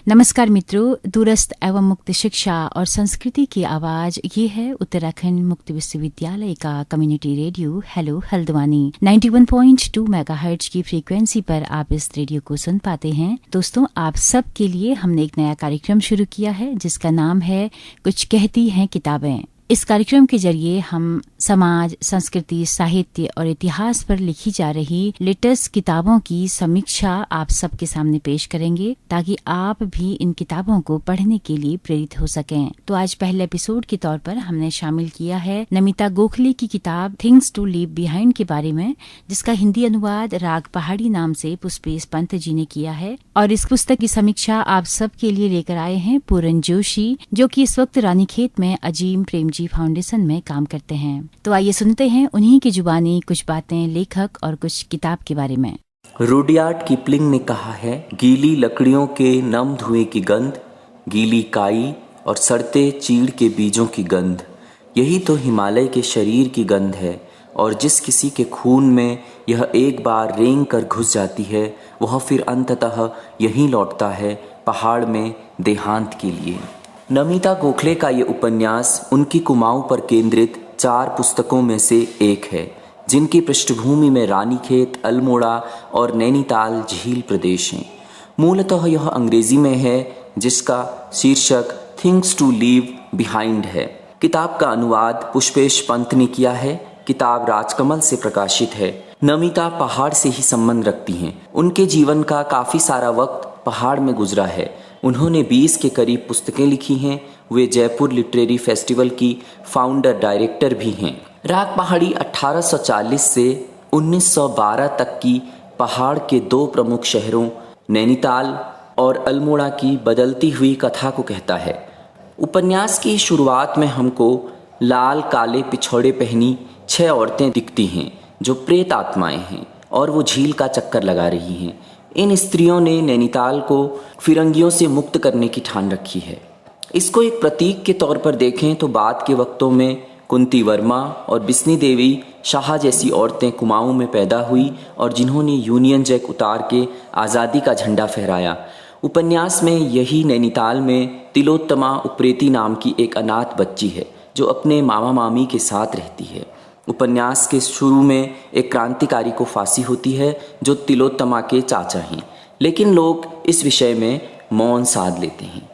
नमस्कार मित्रों, दूरस्थ एवं मुक्त शिक्षा और संस्कृति की आवाज ये है उत्तराखंड मुक्त विश्वविद्यालय का community radio hello Haldwani 91.2 megahertz की फ्रीक्वेंसी पर आप इस रेडियो को सुन पाते हैं। दोस्तों, आप सब के लिए हमने एक नया कार्यक्रम शुरू किया है जिसका नाम है कुछ कहती हैं किताबें। इस कार्यक्रम के जरिए हम समाज, संस्कृति, साहित्य और इतिहास पर लिखी जा रही लेटेस्ट किताबों की समीक्षा आप सबके सामने पेश करेंगे ताकि आप भी इन किताबों को पढ़ने के लिए प्रेरित हो सकें। तो आज पहले एपिसोड के तौर पर हमने शामिल किया है नमिता गोखले की किताब थिंग्स टू लीव बिहाइंड के बारे में, जिसका हिंदी अनुवाद राग पहाड़ी नाम से पुष्पेश पंत जी ने किया है। और इस पुस्तक की समीक्षा आप सब के लिए लेकर आए हैं पूरन जोशी, जो कि इस वक्त रानीखेत में अजीम प्रेमजी फाउंडेशन में काम करते हैं। तो आइए सुनते हैं उन्हीं की जुबानी कुछ बातें लेखक और कुछ किताब के बारे में। रुडयार्ड किपलिंग ने कहा है, गीली लकड़ियों के नम धुएं की गंध, गीली काई और सड़ते चीड़ के बीजों की गंध, यही तो हिमालय के शरीर की गंध है। और जिस किसी के खून में यह एक बार रेंग कर घुस जाती है, वह फिर अंततः यहीं लौटता है, पहाड़ में देहांत के लिए। नमिता गोखले का ये उपन्यास उनकी कुमाऊं पर केंद्रित 4 पुस्तकों में से एक है, जिनकी पृष्ठभूमि में रानीखेत, अल्मोड़ा और नैनीताल झील प्रदेश हैं। मूलतः यह अंग्रेजी में है, जिसका शीर्षक थिंग्स टू लीव बिहाइंड है। किताब का अनुवाद पुष्पेश पंत ने किया है। किताब राजकमल से प्रकाशित है। नमिता पहाड़ से ही संबंध रखती हैं। उनके जीवन का काफ़ी सारा वक्त पहाड़ में गुजरा है। उन्होंने 20 के करीब पुस्तकें लिखी हैं। वे जयपुर लिटरेरी फेस्टिवल की फाउंडर डायरेक्टर भी हैं। राग पहाड़ी 1840 से 1912 तक की पहाड़ के 2 प्रमुख शहरों नैनीताल और अल्मोड़ा की बदलती हुई कथा को कहता है। उपन्यास की शुरुआत में हमको लाल काले पिछौड़े पहनी 6 औरतें दिखती हैं जो प्रेत आत्माएं हैं और वो झील का चक्कर लगा रही हैं। इन स्त्रियों ने नैनीताल को फिरंगियों से मुक्त करने की ठान रखी है। इसको एक प्रतीक के तौर पर देखें तो बाद के वक्तों में कुंती वर्मा और बिस्नी देवी शाह जैसी औरतें कुमाऊं में पैदा हुई और जिन्होंने यूनियन जैक उतार के आज़ादी का झंडा फहराया। उपन्यास में यही नैनीताल में तिलोत्तमा उप्रेती नाम की एक अनाथ बच्ची है जो अपने मामा मामी के साथ रहती है। उपन्यास के शुरू में एक क्रांतिकारी को फांसी होती है जो तिलोत्तमा के चाचा हैं, लेकिन लोग इस विषय में मौन साध लेते हैं।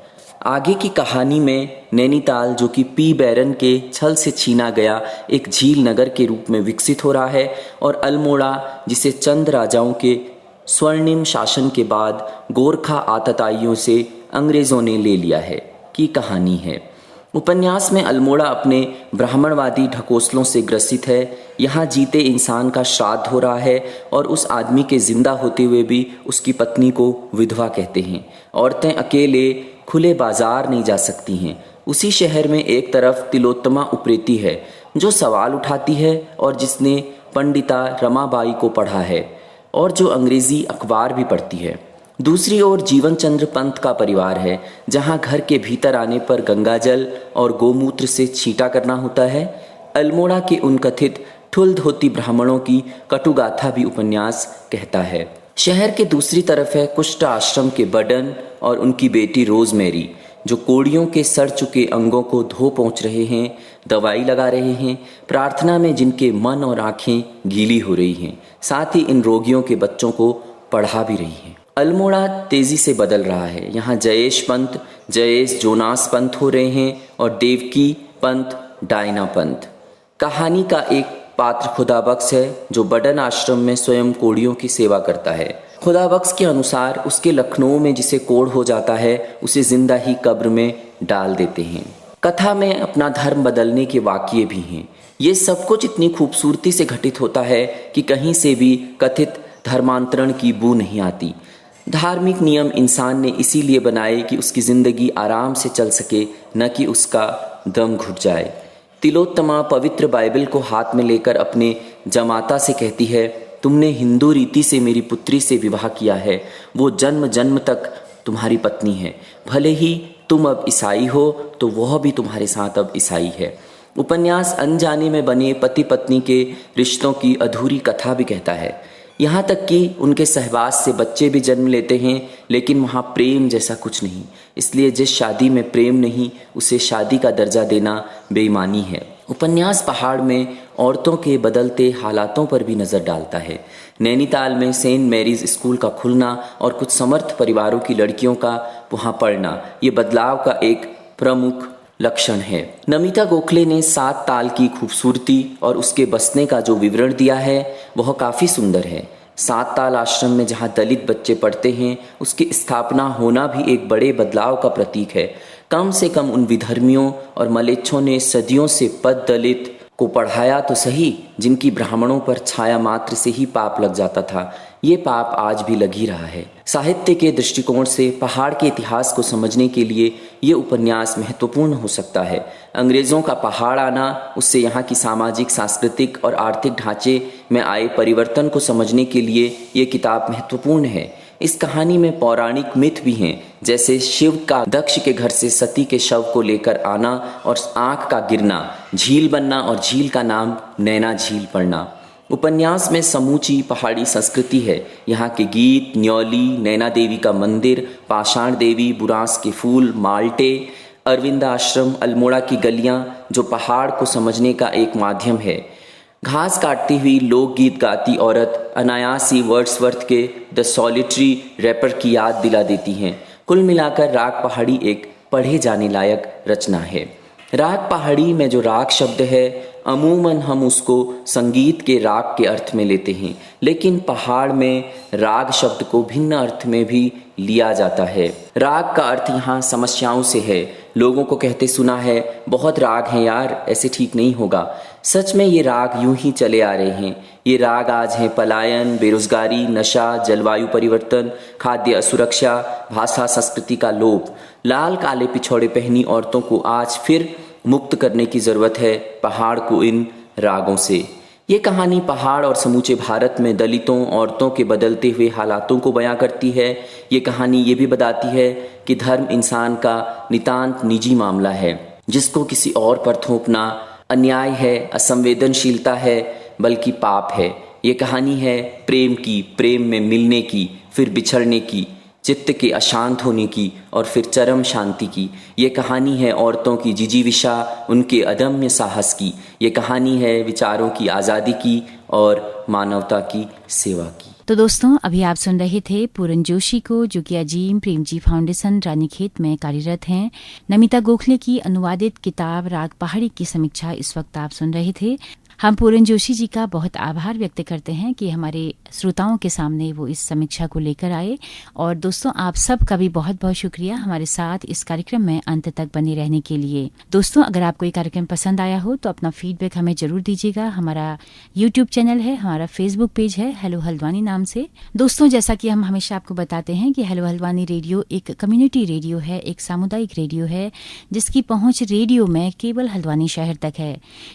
आगे की कहानी में नैनीताल, जो कि पी बैरन के छल से छीना गया एक झील नगर के रूप में विकसित हो रहा है, और अल्मोड़ा, जिसे चंद राजाओं के स्वर्णिम शासन के बाद गोरखा आतताइयों से अंग्रेज़ों ने ले लिया है, की कहानी है। उपन्यास में अल्मोड़ा अपने ब्राह्मणवादी ढकोसलों से ग्रसित है। यहाँ जीते इंसान का श्राद्ध हो रहा है और उस आदमी के जिंदा होते हुए भी उसकी पत्नी को विधवा कहते हैं। औरतें अकेले खुले बाजार नहीं जा सकती हैं। उसी शहर में एक तरफ तिलोत्तमा उप्रेती है जो सवाल उठाती है और जिसने पंडिता रमाबाई को पढ़ा है और जो अंग्रेज़ी अखबार भी पढ़ती है। दूसरी ओर जीवन चंद्र पंत का परिवार है, जहां घर के भीतर आने पर गंगाजल और गोमूत्र से छींटा करना होता है। अल्मोड़ा के उन कथित ठुल धोती ब्राह्मणों की कटुगाथा भी उपन्यास कहता है। शहर के दूसरी तरफ है कुष्ठ आश्रम के बडन और उनकी बेटी रोजमेरी, जो कोड़ियों के सड़ चुके अंगों को धो पहुँच रहे हैं, दवाई लगा रहे हैं, प्रार्थना में जिनके मन और आँखें गीली हो रही हैं, साथ ही इन रोगियों के बच्चों को पढ़ा भी रही हैं। अल्मोड़ा तेजी से बदल रहा है। यहाँ जयेश पंत जयेश जोनास पंत हो रहे हैं और देवकी पंत डायना पंत। कहानी का एक पात्र खुदाबख्श है जो बडन आश्रम में स्वयं कोड़ियों की सेवा करता है। खुदाबख्श के अनुसार उसके लखनऊ में जिसे कोढ़ हो जाता है उसे जिंदा ही कब्र में डाल देते हैं। कथा में अपना धर्म बदलने के वाक़ये भी हैं। ये सब कुछ इतनी खूबसूरती से घटित होता है कि कहीं से भी कथित धर्मांतरण की बू नहीं आती। धार्मिक नियम इंसान ने इसीलिए बनाए कि उसकी ज़िंदगी आराम से चल सके, न कि उसका दम घुट जाए। तिलोत्तमा पवित्र बाइबल को हाथ में लेकर अपने जमाता से कहती है, तुमने हिंदू रीति से मेरी पुत्री से विवाह किया है, वो जन्म जन्म तक तुम्हारी पत्नी है। भले ही तुम अब ईसाई हो तो वह भी तुम्हारे साथ अब ईसाई है। उपन्यास अनजाने में बने पति पत्नी के रिश्तों की अधूरी कथा भी कहता है। यहाँ तक कि उनके सहवास से बच्चे भी जन्म लेते हैं, लेकिन वहाँ प्रेम जैसा कुछ नहीं। इसलिए जिस शादी में प्रेम नहीं, उसे शादी का दर्जा देना बेईमानी है। उपन्यास पहाड़ में औरतों के बदलते हालातों पर भी नज़र डालता है। नैनीताल में सेंट मैरीज स्कूल का खुलना और कुछ समर्थ परिवारों की लड़कियों का वहाँ पढ़ना, ये बदलाव का एक प्रमुख लक्षण है। नमिता गोखले ने 7 ताल की खूबसूरती और उसके बसने का जो विवरण दिया है वह काफ़ी सुंदर है। 7 ताल आश्रम में जहाँ दलित बच्चे पढ़ते हैं, उसकी स्थापना होना भी एक बड़े बदलाव का प्रतीक है। कम से कम उन विधर्मियों और मलेच्छों ने सदियों से पद दलित को पढ़ाया तो सही, जिनकी ब्राह्मणों पर छाया मात्र से ही पाप लग जाता था। ये पाप आज भी लग ही रहा है। साहित्य के दृष्टिकोण से पहाड़ के इतिहास को समझने के लिए ये उपन्यास महत्वपूर्ण हो सकता है। अंग्रेज़ों का पहाड़ आना, उससे यहाँ की सामाजिक, सांस्कृतिक और आर्थिक ढांचे में आए परिवर्तन को समझने के लिए ये किताब महत्वपूर्ण है। इस कहानी में पौराणिक मिथ भी हैं, जैसे शिव का दक्ष के घर से सती के शव को लेकर आना और आँख का गिरना, झील बनना और झील का नाम नैना झील पड़ना। उपन्यास में समूची पहाड़ी संस्कृति है। यहाँ के गीत, न्यौली, नैना देवी का मंदिर, पाषाण देवी, बुरांस के फूल, माल्टे, अरविंद आश्रम, अल्मोड़ा की गलियाँ, जो पहाड़ को समझने का एक माध्यम है। घास काटती हुई लोकगीत गाती औरत अनायास ही वर्ड्सवर्थ के द सॉलिटरी रैपर की याद दिला देती हैं। कुल मिलाकर राग पहाड़ी एक पढ़े जाने लायक रचना है। राग पहाड़ी में जो राग शब्द है, अमूमन हम उसको संगीत के राग के अर्थ में लेते हैं, लेकिन पहाड़ में राग शब्द को भिन्न अर्थ में भी लिया जाता है। राग का अर्थ यहाँ समस्याओं से है। लोगों को कहते सुना है, बहुत राग हैं यार, ऐसे ठीक नहीं होगा। सच में ये राग यूं ही चले आ रहे हैं। ये राग आज हैं पलायन, बेरोजगारी, नशा, जलवायु परिवर्तन, खाद्य असुरक्षा, भाषा संस्कृति का लोप। लाल काले पिछौड़े पहनी औरतों को आज फिर मुक्त करने की ज़रूरत है पहाड़ को इन रागों से। ये कहानी पहाड़ और समूचे भारत में दलितों, औरतों के बदलते हुए हालातों को बयां करती है। ये कहानी ये भी बताती है कि धर्म इंसान का नितांत निजी मामला है, जिसको किसी और पर थोपना अन्याय है, असंवेदनशीलता है, बल्कि पाप है। ये कहानी है प्रेम की, प्रेम में मिलने की, फिर बिछड़ने की, चित्त के अशांत होने की और फिर चरम शांति की। ये कहानी है औरतों की जिजीविषा, उनके अदम्य साहस की। ये कहानी है विचारों की आज़ादी की और मानवता की सेवा की। तो दोस्तों, अभी आप सुन रहे थे पूरन जोशी को, जो कि अजीम प्रेमजी फाउंडेशन रानीखेत में कार्यरत हैं। नमिता गोखले की अनुवादित किताब राग पहाड़ी की समीक्षा इस वक्त आप सुन रहे थे। हम पूरन जोशी जी का बहुत आभार व्यक्त करते हैं कि हमारे श्रोताओं के सामने वो इस समीक्षा को लेकर आए। और दोस्तों, आप सब का भी बहुत बहुत शुक्रिया हमारे साथ इस कार्यक्रम में अंत तक बने रहने के लिए। दोस्तों, अगर आपको ये कार्यक्रम पसंद आया हो तो अपना फीडबैक हमें जरूर दीजिएगा। हमारा यूट्यूब चैनल है, हमारा फेसबुक पेज है हेलो हल्द्वानी नाम से। दोस्तों, जैसा कि हम हमेशा आपको बताते हैं कि हेलो हल्द्वानी रेडियो एक कम्युनिटी रेडियो है, एक सामुदायिक रेडियो है, जिसकी पहुंच रेडियो में केवल हल्द्वानी शहर तक है।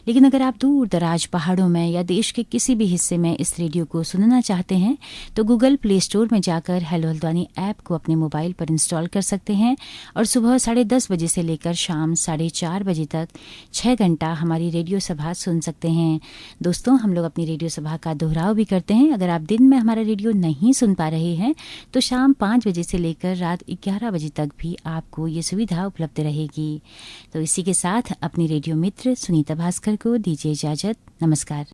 लेकिन अगर आप दूर दराज पहाड़ों में या देश के किसी भी हिस्से में इस रेडियो को सुनना चाहते हैं तो गूगल प्ले स्टोर में जाकर हेलो हल्द्वानी ऐप को अपने मोबाइल पर इंस्टॉल कर सकते हैं और सुबह 10:30 बजे से लेकर शाम 4:30 बजे तक 6 घंटा हमारी रेडियो सभा सुन सकते हैं। दोस्तों, हम लोग अपनी रेडियो सभा का दोहराव भी करते हैं। अगर आप दिन में हमारा रेडियो नहीं सुन पा रहे हैं तो शाम 5 बजे से लेकर रात 11 बजे तक भी आपको ये सुविधा उपलब्ध रहेगी। तो इसी के साथ अपनी रेडियो मित्र सुनीता भास्कर को दीजिए इजाजत। नमस्कार।